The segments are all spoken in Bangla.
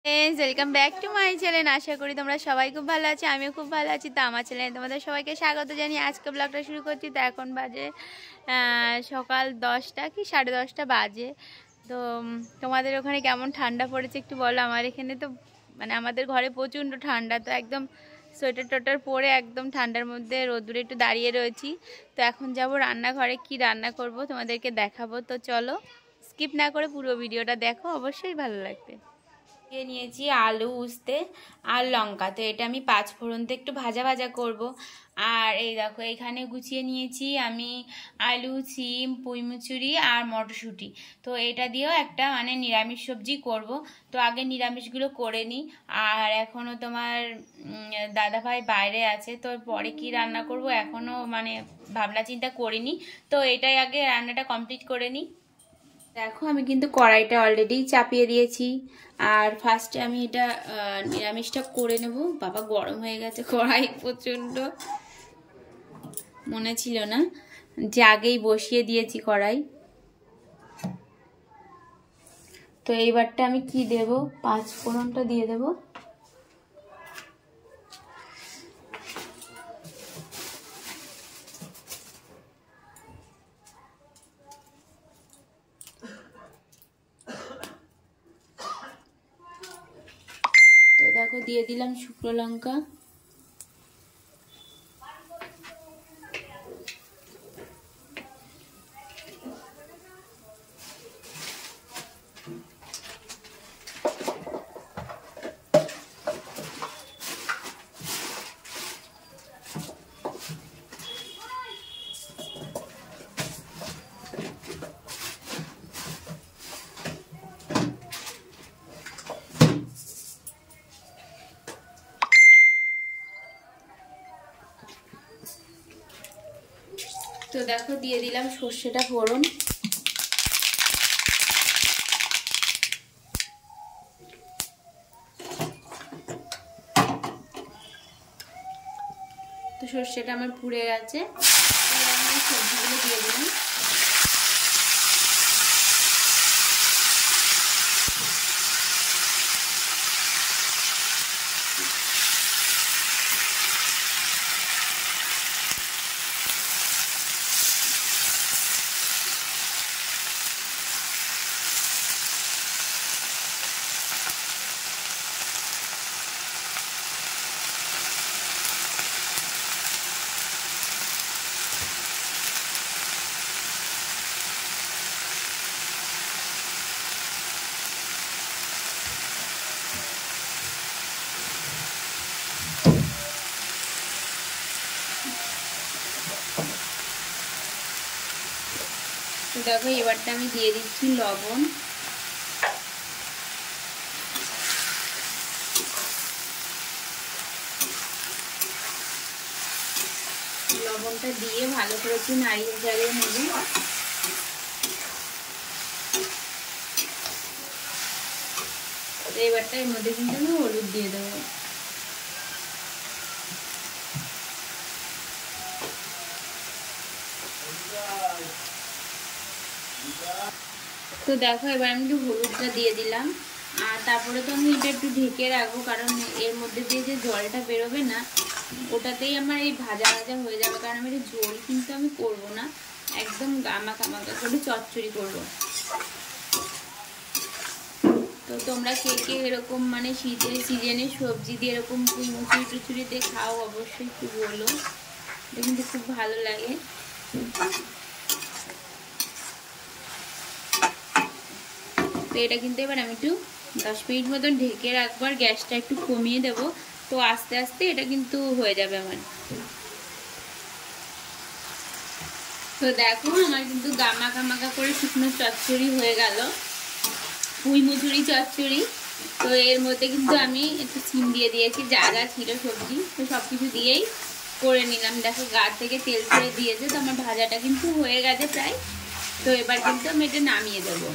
Welcome back to my channel. আশা করি তোমরা সবাই খুব ভালো আছো, আমিও খুব ভালো আছি। তো আমার চ্যানেলে তোমাদের সবাইকে স্বাগত জানিয়ে আজকে ব্লগটা শুরু করছি। তো এখন বাজে সকাল 10টা কি 10:30 বাজে। তো তোমাদের ওখানে কেমন ঠান্ডা পড়েছে একটু বলো। আমার এখানে তো মানে আমাদের ঘরে প্রচণ্ড ঠান্ডা, তো একদম সোয়েটার টোয়েটার পরে একদম ঠান্ডার মধ্যে রোদ্দুরে একটু দাঁড়িয়ে রয়েছি। তো এখন যাব রান্নাঘরে, কি রান্না করব তোমাদেরকে দেখাবো। তো চলো স্কিপ না করে পুরো ভিডিওটা দেখো, অবশ্যই ভালো লাগবে। নিয়েছি আলু, উস্তে আর লঙ্কা। তো এটা আমি 5 ফোড়নতে একটু ভাজা ভাজা করব। আর এই দেখো এখানে গুছিয়ে নিয়েছি আমি আলু, সিম, পুঁইমুচুরি আর মটরশুঁটি। তো এটা দিয়েও একটা মানে নিরামিষ সবজি করব। তো আগে নিরামিষগুলো করে নিই। আর এখনও তোমার দাদাভাই বাইরে আছে, তো পরে কি রান্না করব এখনও মানে ভাবনা চিন্তা করিনি। তো এটাই আগে রান্নাটা কমপ্লিট করে নিই। দেখো আমি কিন্তু কড়াইটা অলরেডি চাপিয়ে দিয়েছি। আর ফার্স্টে আমি এটা নিরামিষটা করে নেব। বাবা গরম হয়ে গেছে কড়াই প্রচণ্ড, মনে ছিল না যে আগেই বসিয়ে দিয়েছি কড়াই। তো এইবারটা আমি কি দেব, 5 ফোড়নটা দিয়ে দেব। তো দেখো দিয়ে দিলাম শুকনো লঙ্কা। তো দেখো দিয়ে দিলাম সর্ষেটা ফোড়ন। তো সর্ষেটা আমার পুড়ে গেছে, আমি সবজিগুলো দিয়ে দিলাম। দেখো এবারটা আমি দিয়ে দিচ্ছি লবণ। লবণটা দিয়ে ভালো করে একটু নাড়িয়ে চাড়িয়ে নেব। এবারটা এর মধ্যে কিন্তু আমি হলুদ দিয়ে দেবো। তো দেখো এবার আমি একটু হলুদটা দিয়ে দিলাম। আর তারপরে তো আমি এটা একটু ঢেকে রাখবো, কারণ এর মধ্যে দিয়ে যে জলটা বেরোবে না ওটাতেই আমার এই ভাজা ভাজা হয়ে যাবে। কারণ আমি ঝোল কিন্তু আমি করবো না, একদম গামাখা করে চচ্চড়ি করবো। তো তোমরা কে কে এরকম মানে সিজনে সবজি দিয়ে এরকম মুচুরি টুচুরি দিয়ে খাও অবশ্যই একটু বলো, এটা কিন্তু খুব ভালো লাগে। তো এটা কিন্তু এবার আমি একটু 10 মিনিট মতন ঢেকে রাখবো, আর গ্যাসটা একটু কমিয়ে দেব। তো আস্তে আস্তে এটা কিন্তু হয়ে যাবে আমার। তো দেখো আমার কিন্তু গামাখা করে শুকনো চচ্চড়ি হয়ে গেল, পুঁই মুচুরি চচ্চড়ি। তো এর মধ্যে কিন্তু আমি একটু সিম দিয়ে দিয়েছি, যা যা ছিল সবজি তো সব কিছু দিয়েই করে নিলাম। দেখো গা থেকে তেল ছেড়ে দিয়েছে, তো আমার ভাজাটা কিন্তু হয়ে গেছে প্রায়। তো এবার কিন্তু আমি এটা নামিয়ে দেবো।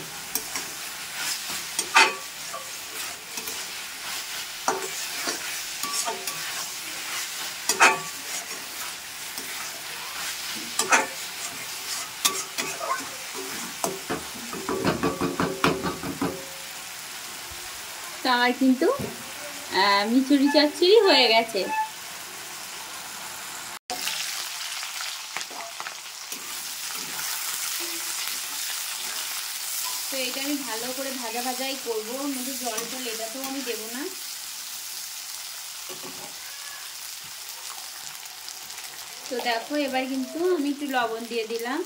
তো আমার কিন্তু মিচুরি চচ্চড়ি হয়ে গেছে। তো এটা আমি ভালো করে ভাজা ভাজাই করবো, মধ্যে জল টল এটাতেও আমি দেবো না। তো দেখো এবার কিন্তু আমি একটু লবণ দিয়ে দিলাম।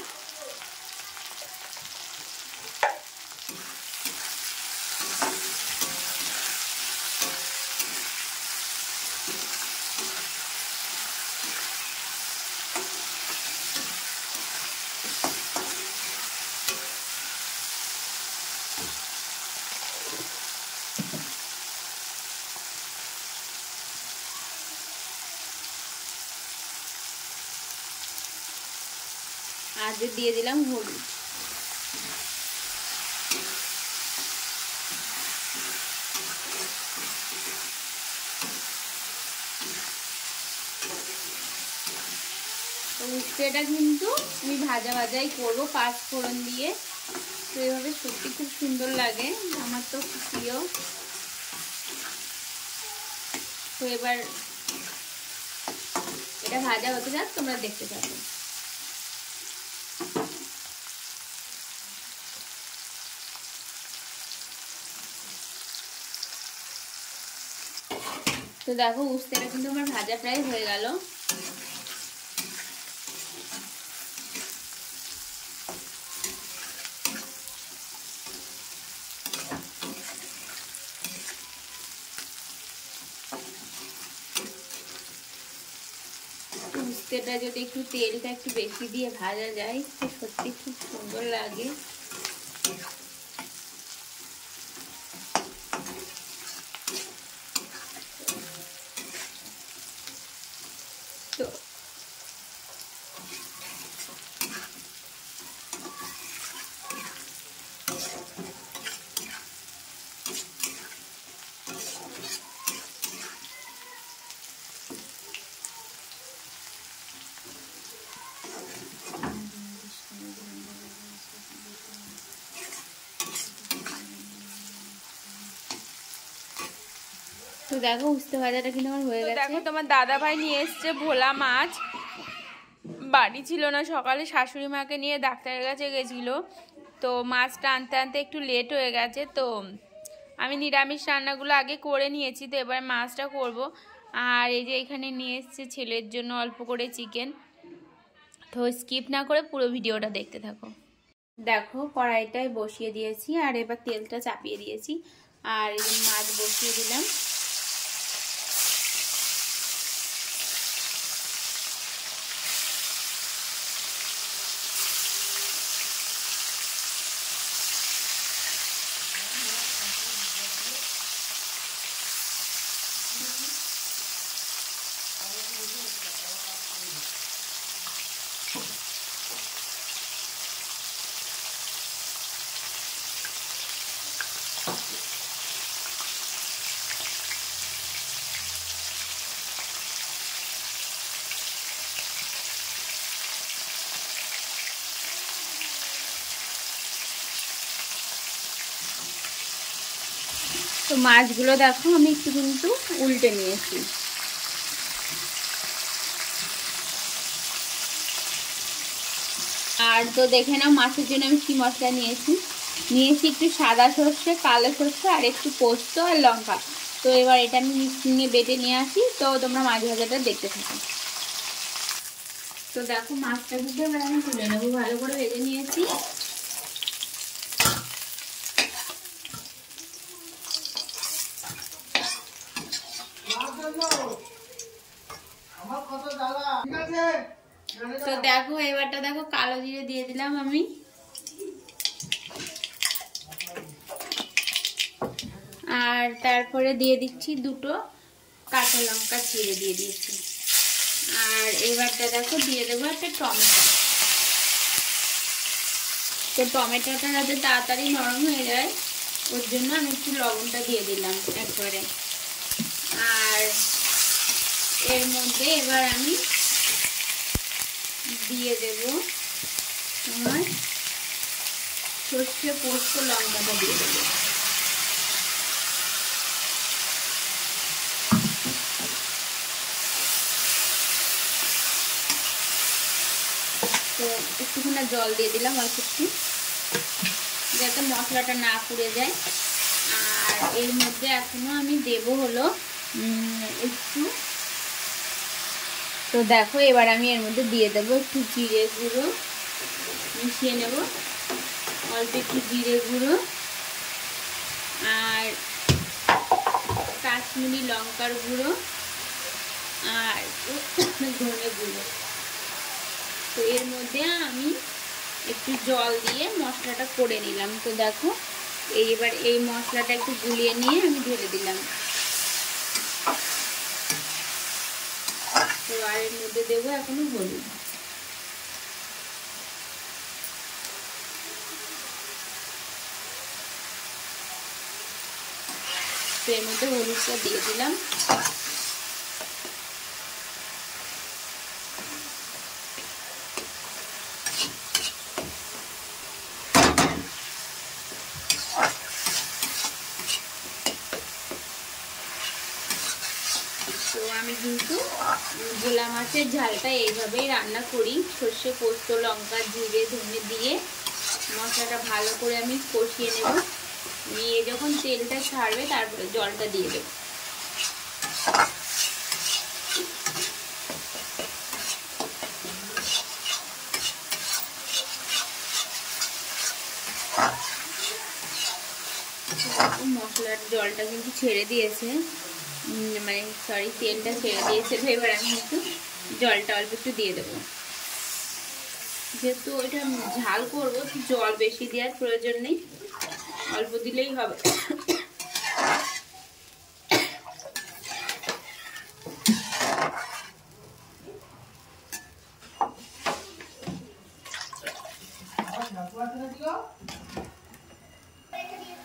আর দিয়ে দিলাম হলুদ। তো উস্তেটা কিন্তু আমি ভাজা ভাজাই করবো 5 ফোড়ন দিয়ে। তো এইভাবে সত্যি খুব সুন্দর লাগে, আমার তো খুব প্রিয়। তো এবার এটা ভাজা হতে যাক, তোমরা দেখতে থাকো। তো দেখো উস্তেটা কিন্তু আমার ভাজা প্রায় হয়ে গেল। উস্তেটা যদি একটু তেলটা একটু বেশি দিয়ে ভাজা যায় তো সত্যি খুব সুন্দর লাগে। তো তো দেখো উস্তে ভাজাটা কিন্তু আমার হয়ে গেছে। দেখো তোমার দাদা ভাই নিয়ে এসছে ভোলা মাছ, বাড়ি ছিল না, সকালে শাশুড়ি মাকে নিয়ে ডাক্তারের কাছে গেছিল। তো মাছটা আনতে আনতে একটু লেট হয়ে গেছে। তো আমি নিরামিষ রান্নাগুলো আগে করে নিয়েছি, তো এবার মাছটা করব। আর এই যে এখানে নিয়ে এসছে ছেলের জন্য অল্প করে চিকেন। তো স্কিপ না করে পুরো ভিডিওটা দেখতে থাকো। দেখো কড়াইটায় বসিয়ে দিয়েছি আর এবার তেলটা চাপিয়ে দিয়েছি আর এই মাছ বসিয়ে দিলাম। তো মাছগুলো দেখো আমি একটু কিন্তু উল্টে নিয়েছি। আর তো দেখে নাও মাছের জন্য আমি কি মশলা নিয়েছি। একটু সাদা সর্ষে, কালো সর্ষে আর একটু পোস্ত আর লঙ্কা। তো এবার এটা আমি মিক্সিংয়ে বেটে নিয়ে আসি। তো তোমরা মাছ ভাজাটা দেখতে থাকো। তো দেখো মাছটা কিন্তু এবার আমি তুলে নেবো, ভালো করে ভেজে নিয়েছি। তো দেখো এবারটা দেখো কালো জিরে দিয়ে দিলাম আমি। আর তারপরে দিয়ে দিচ্ছি দুটো কাঁচা লঙ্কা চিড়ে দিয়ে দিয়েছি। আর এবারটা দেখো দিয়ে দেবো একটা টমেটো। তো টমেটোটা যাতে তাড়াতাড়ি নরম হয়ে যায় ওর জন্য আমি একটু লবণটা দিয়ে দিলাম একবারে। আর এর মধ্যে এবার আমি দিয়ে দেব তোমার সর্ষে পোস্ত লঙ্কাটা দিয়ে দেবো। একটুখানি জল দিয়ে দিলাম অল্প একটু, যাতে মশলাটা না পুড়ে যায়। আর এর মধ্যে এখনো আমি দেব হলো একটু, তো দেখো এবার আমি এর মধ্যে দিয়ে দেবো একটু জিরে গুঁড়ো, মিশিয়ে নেব অল্প একটু জিরে গুঁড়ো আর কাশ্মীরি লঙ্কার গুঁড়ো আর ধনে গুঁড়ো। তো এর মধ্যে আমি একটু জল দিয়ে মশলাটা করে নিলাম। তো দেখো এইবার এই মশলাটা একটু গুলিয়ে নিয়ে আমি ঢেলে দিলাম। তো আর এর মধ্যে দেবো এখনো হলুদ। তো এর মধ্যে হলুদটা দিয়ে দিলাম। তো আমি কিন্তু ভোলা মাছের ঝালটা এইভাবেই রান্না করি, সর্ষে পোস্ত লঙ্কা জিরে ধনে দিয়ে মশলাটা ভালো করে আমি কষিয়ে নেব। নিয়ে যখন তেলটা ছাড়বে তারপরে জলটা দিয়ে দেব। মশলার জলটা কিন্তু ছেড়ে দিয়েছে, মানে সরি তেলটা ছেড়ে দিয়েছে। তো এবার আমি একটু জলটা অল্প একটু দিয়ে দেবো, যেহেতু এটা ঝাল করবো জল বেশি দেওয়ার প্রয়োজন নেই, অল্প দিলেই হবে।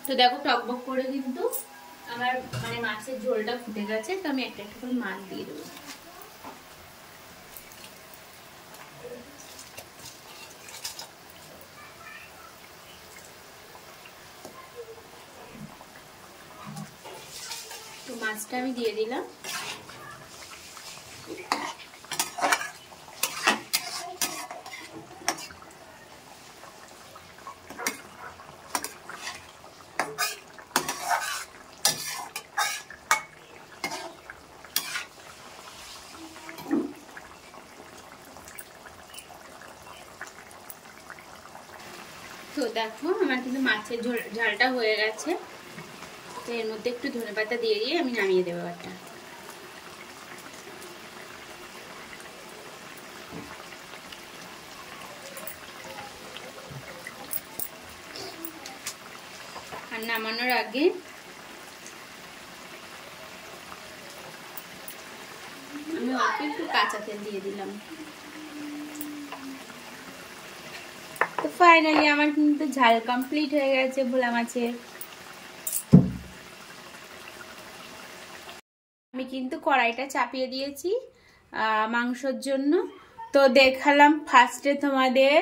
তো দেখো টকবক করে কিন্তু আমার মানে মাছের ঝোলটা ফুটে গেছে। তো আমি একটা একটা করে মাছ দিয়ে দেবো। তো মাছটা আমি দিয়ে দিলাম। তো দেখো আমার কিন্তু মাছের ঝালটা হয়ে গেছে। তো এর মধ্যে একটু ধনেপাতা দিয়ে আমি নামিয়ে দেবো একটা। আর নামানোর আগে আমি অল্প একটু কাঁচা তেল দিয়ে দিলাম। তো ফাইনালি আমার কিন্তু ঝাল কমপ্লিট হয়ে গেছে ভোলা মাছের। আমি কিন্তু কড়াইটা চাপিয়ে দিয়েছি মাংসর জন্য। তো দেখালাম ফার্স্টে তোমাদের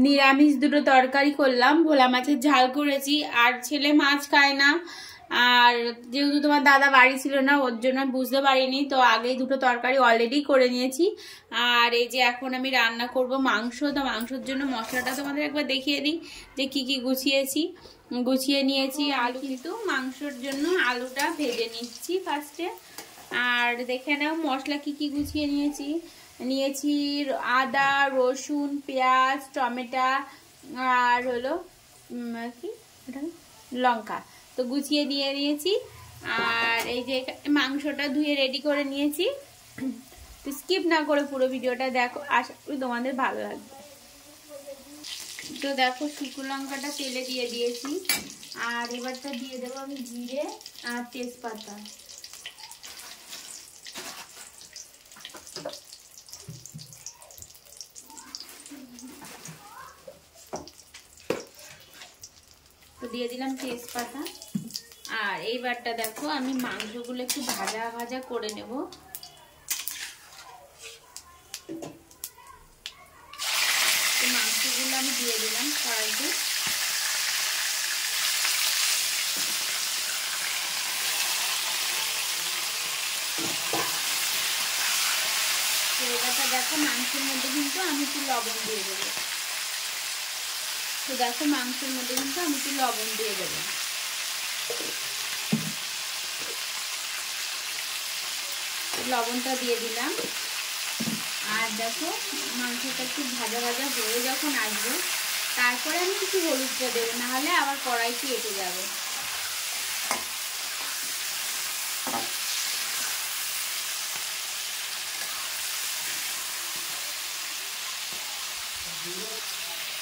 নিরামিষ দুটো তরকারি করলাম, ভোলা মাছের ঝাল করেছি। আর ছেলে মাছ খায় না, আর যেহেতু তোমার দাদা বাড়ি ছিল না ওর জন্য বুঝতে পারিনি, তো আগেই দুটো তরকারি অলরেডি করে নিয়েছি। আর এই যে এখন আমি রান্না করব মাংস। তো মাংসর জন্য মশলাটা তোমাদের একবার দেখিয়ে দিই যে কি কি গুছিয়ে নিয়েছি। আলু কিন্তু মাংসর জন্য আলুটা ভেজে নিচ্ছি ফার্স্টে। আর দেখে নাও মশলা কি কি গুছিয়ে নিয়েছি আদা রসুন পেঁয়াজ টমেটো আর হলো কি লঙ্কা, তো গুছিয়ে নিয়েছি। আর এই যে মাংসটা ধুয়ে রেডি করে নিয়েছি। তো স্কিপ না করে পুরো ভিডিওটা দেখো, আশা করি তোমাদের ভালো লাগবে। তো দেখো শুকনো লঙ্কাটা তেলে দিয়ে দিয়েছি। আর এবারটা দিয়ে দেবো আমি জিরে আর তেজপাতা। তো দিয়ে দিলাম তেজপাতা। আর এইবারটা দেখো আমি মাংসগুলো একটু ভাজা ভাজা করে নেব। তো মাংসগুলো আমি দিয়ে দিলাম কড়াইতে। তো এবারটা দেখো মাংসের মধ্যে কিন্তু আমি একটু লবণ দিয়ে দেবো। তো দেখো মাংসের মধ্যে কিন্তু আমি একটু লবণ দিয়ে দেবো। লবণটা দিয়ে দিলাম। আর দেখো মাংসটা একটু ভাজা ভাজা হয়ে যখন আসবে তারপরে আমি কিছু হলুদটা দেবো, নাহলে আবার কড়াইতে এঁটে যাবে।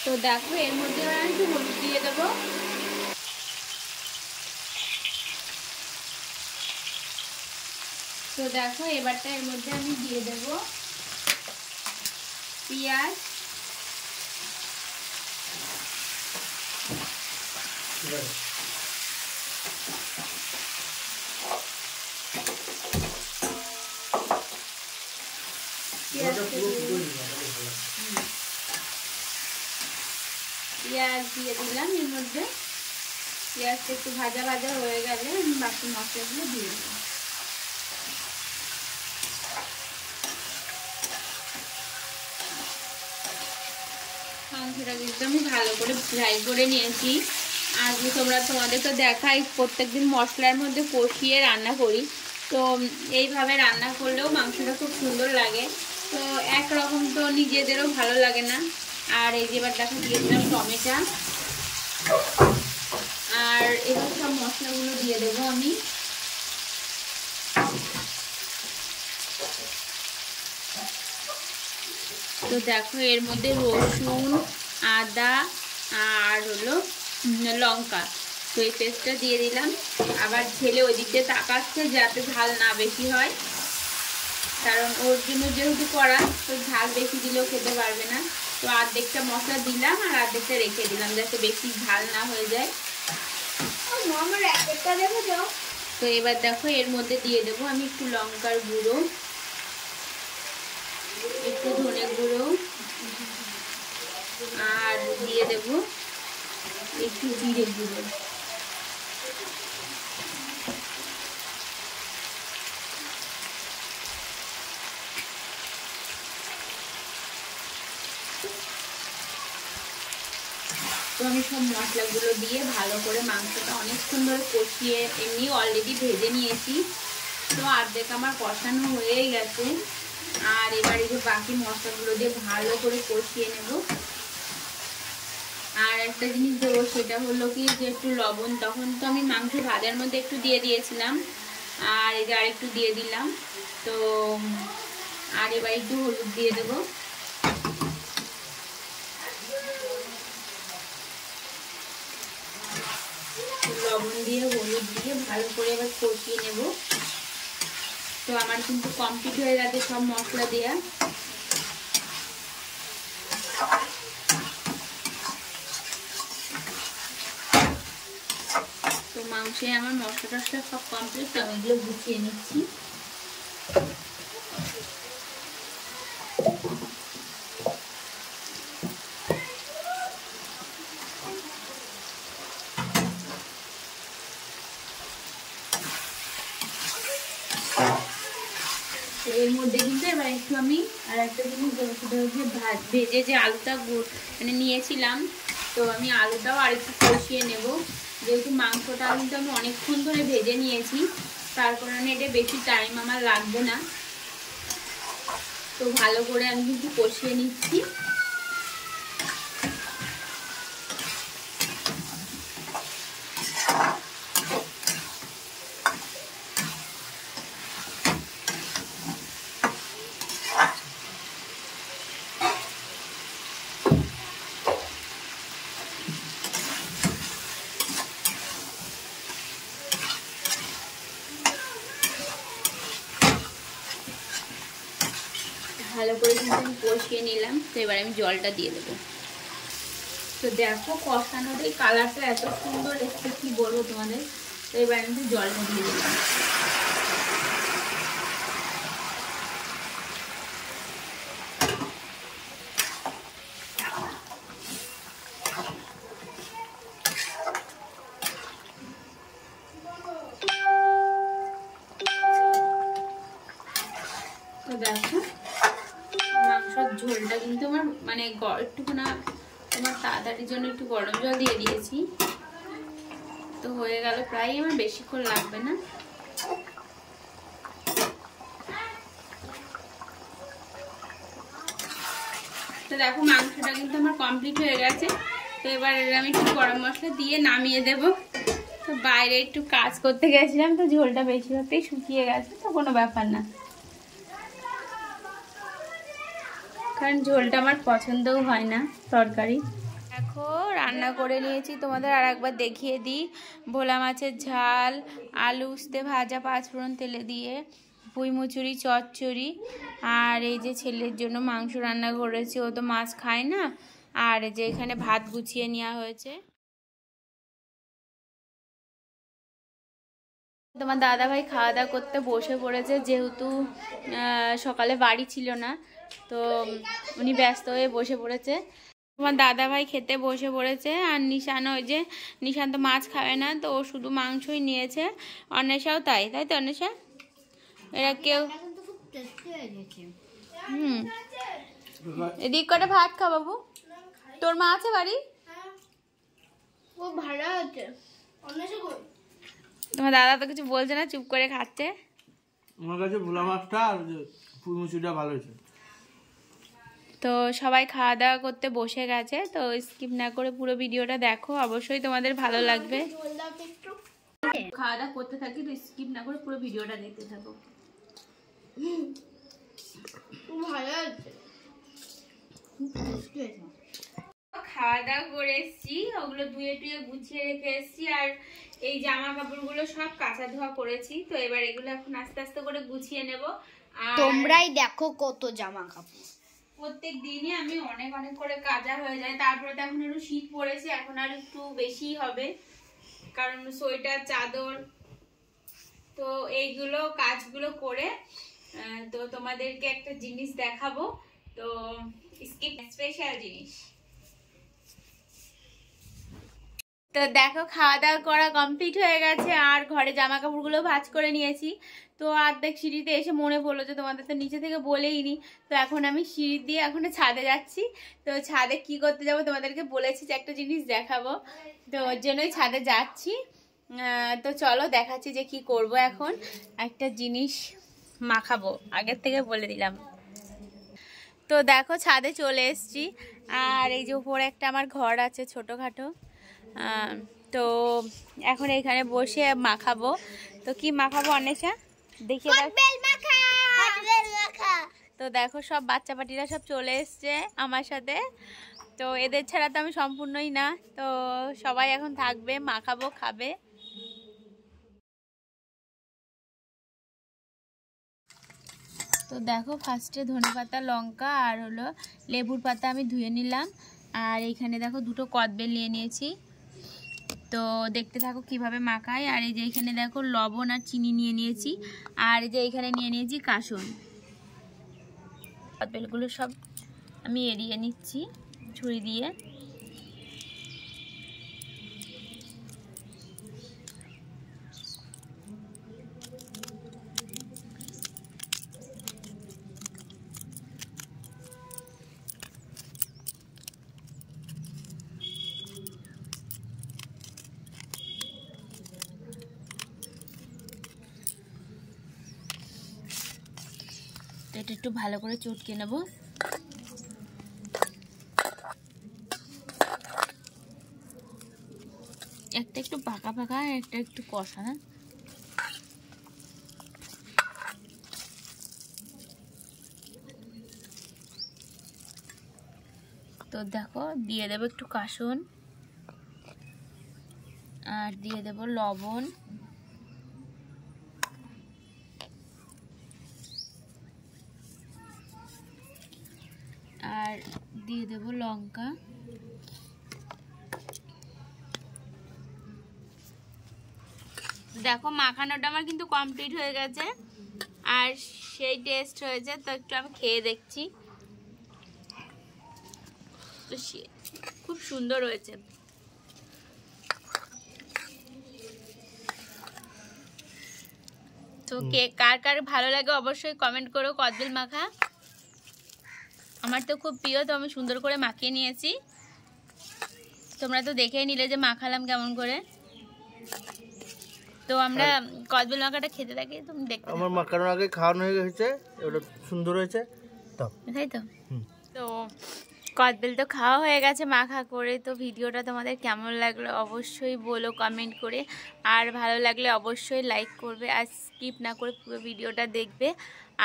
তো দেখো এর মধ্যে আমি একটু হলুদ দিয়ে দেবো। তো দেখো এবারটা এর মধ্যে আমি দিয়ে দেবো পেঁয়াজ, পেঁয়াজ দিয়ে দিলাম এর মধ্যে। পেঁয়াজটা একটু ভাজা ভাজা হয়ে গেলে আমি বাকি মশলাগুলো দিয়ে দেবো। মাংসটা কিন্তু আমি ভালো করে ফ্রাই করে নিয়েছি। আজকে তোমাদের তো দেখাই প্রত্যেকদিন মশলার মধ্যে কষিয়ে রান্না করি, তো এইভাবে রান্না করলেও মাংসটা খুব সুন্দর লাগে। তো একরকম তো নিজেদেরও ভালো লাগে না। আর এই যে এবার দেখো দিয়ে দিলাম টমেটো, আর এবার সব মশলাগুলো দিয়ে দেবো আমি। তো দেখো এর মধ্যে রসুন, আদা আর হলো লঙ্কা, তো এই পেস্টটা দিয়ে দিলাম। আবার ছেলে ওই দিকটা তাকাচ্ছে যাতে ঝাল না বেশি হয়, কারণ ওর জন্য যেহেতু করা, তো ঝাল বেশি দিলেও খেতে পারবে না। তো অর্ধেকটা মশলা দিলাম আর অর্ধেকটা রেখে দিলাম যাতে বেশি ঝাল না হয়ে যায়। তো এবার দেখো এর মধ্যে দিয়ে দেবো আমি একটু লঙ্কার গুঁড়ো, একটু ধনে গুঁড়ো, আর দিয়ে দেবো একটু জিরে গুঁড়ো। তো আমি সব মশলাগুলো দিয়ে ভালো করে মাংসটা অনেকক্ষণ ধরে কষিয়ে এমনি অলরেডি ভেজে নিয়েছি। তো অর্ধেক আমার কষানো হয়েই গেছে। আর এবারে যে বাকি মশলাগুলো দিয়ে ভালো করে কষিয়ে নেব। আর একটা জিনিস দেবো, সেটা হলো কি যে একটু লবণ, তখন তো আমি মাংস ভাজার মধ্যে একটু দিয়ে দিয়েছিলাম, আর এই যে আর একটু দিয়ে দিলাম। তো আর এবার একটু হলুদ দিয়ে দেবো। লবণ দিয়ে হলুদ দিয়ে ভালো করে এবার কষিয়ে নেব। তো আমার কিন্তু কমপ্লিট হয়ে গেছে সব মশলা দেওয়া। তো মাংসে আমার মশলা টশলা সব কমপ্লিট, তো আমি এগুলো গুছিয়ে নিচ্ছি। এর মধ্যে কিন্তু এবার একটু আমি আর একটা জিনিস দেবো, সেটা হচ্ছে ভেজে যে আলুটা মানে নিয়েছিলাম, তো আমি আলুটাও আর একটু কষিয়ে নেব। যেহেতু মাংসটা কিন্তু আমি অনেকক্ষণ ধরে ভেজে নিয়েছি, তার কারণে এটা বেশি টাইম আমার লাগবে না। তো ভালো করে আমি কিন্তু কষিয়ে নিচ্ছি। ভালো করে কিন্তু আমি কষিয়ে নিলাম। তো এবার আমি জলটা দিয়ে দেবো। তো দেখো কষানোর এই কালারটা এত সুন্দর এসছে, কি বলবো তোমাদের। তো এবার আমি জলটা দিয়ে দিলাম। তো দেখো মাংসর ঝোলটা কিন্তু আমার মানে একটুখানা তোমার তাড়াতাড়ির জন্য একটু গরম জল দিয়ে দিয়েছি, তো হয়ে গেল প্রায়, আমার বেশিক্ষণ লাগবে না। তো দেখো মাংসটা কিন্তু আমার কমপ্লিট হয়ে গেছে। তো এবার আমি একটু গরম মশলা দিয়ে নামিয়ে দেব। তো বাইরে একটু কাজ করতে গেছিলাম, তো ঝোলটা বেশিরভাগটাই শুকিয়ে গেছে, তো কোনো ব্যাপার না, কারণ ঝোলটা আমার পছন্দও হয় না তরকারি। দেখো রান্না করে নিয়েছি, তোমাদের আর একবার দেখিয়ে দিই। ভোলা মাছের ঝাল, আলু উস্তে ভাজা পাঁচফোড়ন তেলে দিয়ে, পুঁই মুচুরি চচ্চড়ি, আর এই যে ছেলের জন্য মাংস রান্না করেছি, ও তো মাছ খায় না। আর যে এখানে ভাত গুছিয়ে নেওয়া হয়েছে। তোমার দাদা ভাই খাওয়া দাওয়া করতে বসে পড়েছে, যেহেতু সকালে বাড়ি ছিল না, তো উনি ব্যস্ত হয়ে বসে পড়েছে। তোমার দাদা ভাই খেতে বসে পড়েছে, আর নিশান, ওই যে নিশান তো মাছ খাবে না, তো ও শুধু মাংসই নিয়েছে। অন্বেষাও তাই, তাই তো অন্বেষা? এরা কেউ এদিক করে ভাত খা বাবু। তোর মা আছে বাড়ি? ও ভাড়া আছে। তোমার দাদা তো কিছু বলছে না, চুপ করে খাচ্ছে। আমার কাছে ভোলা মাছটা আর পুঁই মুচুরিটা ভালো হয়েছে। তো সবাই খাওয়া দাওয়া করতে বসে গেছে, তো স্কিপ না করে পুরো ভিডিওটা দেখো, অবশ্যই তোমাদের ভালো লাগবে। খাওয়া দাওয়া করতে থাকি, তো স্কিপ না করে পুরো ভিডিওটা দেখতে থাকো। খাওয়া দাওয়া করে এসছি, ওগুলো ধুয়ে টুয়ে গুছিয়ে রেখে এসছি, আর এই জামা কাপড়গুলো সব কাঁচা ধোয়া করেছি। তো এবার এগুলো এখন আস্তে আস্তে করে গুছিয়ে নেব। আর তোমরাই দেখো কত জামা কাপড়, প্রত্যেক দিনই আমি অনেক অনেক করে কাজা হয়ে যায়। তারপরে তো এখন একটু শীত পড়েছে, এখন আর একটু বেশি হবে, কারণ সোয়েটার চাদর, তো এইগুলো কাজগুলো করে তো তোমাদেরকে একটা জিনিস দেখাবো। তো স্পেশাল জিনিস। তো দেখো খাওয়া দাওয়া করা কমপ্লিট হয়ে গেছে, আর ঘরে জামা কাপড়গুলো ভাঁজ করে নিয়েছি। তো অর্ধেক সিঁড়িতে এসে মনে পড়লো যে তোমাদের তো নিচে থেকে বলেইনি, তো এখন আমি সিঁড়ি দিয়ে এখন ছাদে যাচ্ছি। তো ছাদে কি করতে যাবো তোমাদেরকে বলেছি যে একটা জিনিস দেখাবো, তো ওর জন্যই ছাদে যাচ্ছি। তো চলো দেখাচ্ছি যে কি করব। এখন একটা জিনিস মাখাবো, আগের থেকে বলে দিলাম। তো দেখো ছাদে চলে এসছি, আর এই যে উপরে একটা আমার ঘর আছে ছোটোখাটো, তো এখন এখানে বসে মাখাবো। তো কি মাখাবো অন্বেষা দেখিয়ে দাও। তো দেখো সব বাচ্চা পাটিরা সব চলে এসছে আমার সাথে, তো এদের ছাড়া তো আমি সম্পূর্ণই না। তো সবাই এখন থাকবে, মাখাবো, খাবে। তো দেখো ফার্স্টে ধনেপাতা, লঙ্কা আর হলো লেবুর পাতা আমি ধুয়ে নিলাম, আর এইখানে দেখো দুটো কদবেল নিয়ে নিয়েছি। তো দেখতে থাকো কিভাবে মাখাই। আর এই যে এখানে দেখো লবণ আর চিনি নিয়ে নিয়েছি, আর এই যে এখানে নিয়ে নিয়েছি কাসুন। কদবেলগুলো সব আমি এড়িয়ে নিচ্ছি ছুরি দিয়ে। এটা একটু ভালো করে চটকে নেব। একটা একটু পাকা পাকা, একটা একটু কষা। তো দেখো দিয়ে দেবো একটু কাসুন, আর দিয়ে দেব লবণ, আর দিয়ে দেব লঙ্কা। দেখো মাখানোটা আমার কিন্তু কমপ্লিট হয়ে গেছে, আর সেই টেস্ট হয়েছে। তো একটু আমি খেয়ে দেখছি, তো খুব সুন্দর হয়েছে। তো কার কার ভালো লাগে অবশ্যই কমেন্ট করো কদবেল মাখা। আমার তো খুব প্রিয়, তো আমি সুন্দর করে মাখিয়ে নিয়েছি। তোমরা তো দেখেই নিলে যে মাখালাম কেমন করে। তো আমরা কদবেল মাখাটা খেতে থাকি, তুমি দেখতে আমার মাখানোর আগে খাওয়ানো হয়ে গেছে, ওটা সুন্দর হয়েছে তো, তাই তো। তো কদবেল তো খাওয়া হয়ে গেছে মাখা করে। তো ভিডিওটা তোমাদের কেমন লাগলো অবশ্যই বলো কমেন্ট করে, আর ভালো লাগলে অবশ্যই লাইক করবে, আর স্কিপ না করে পুরো ভিডিওটা দেখবে,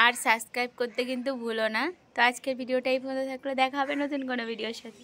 আর সাবস্ক্রাইব করতে কিন্তু ভুলো না। তো আজকের ভিডিওটা এই পর্যন্ত থাকলে, দেখা হবে নতুন কোনো ভিডিওর সাথে।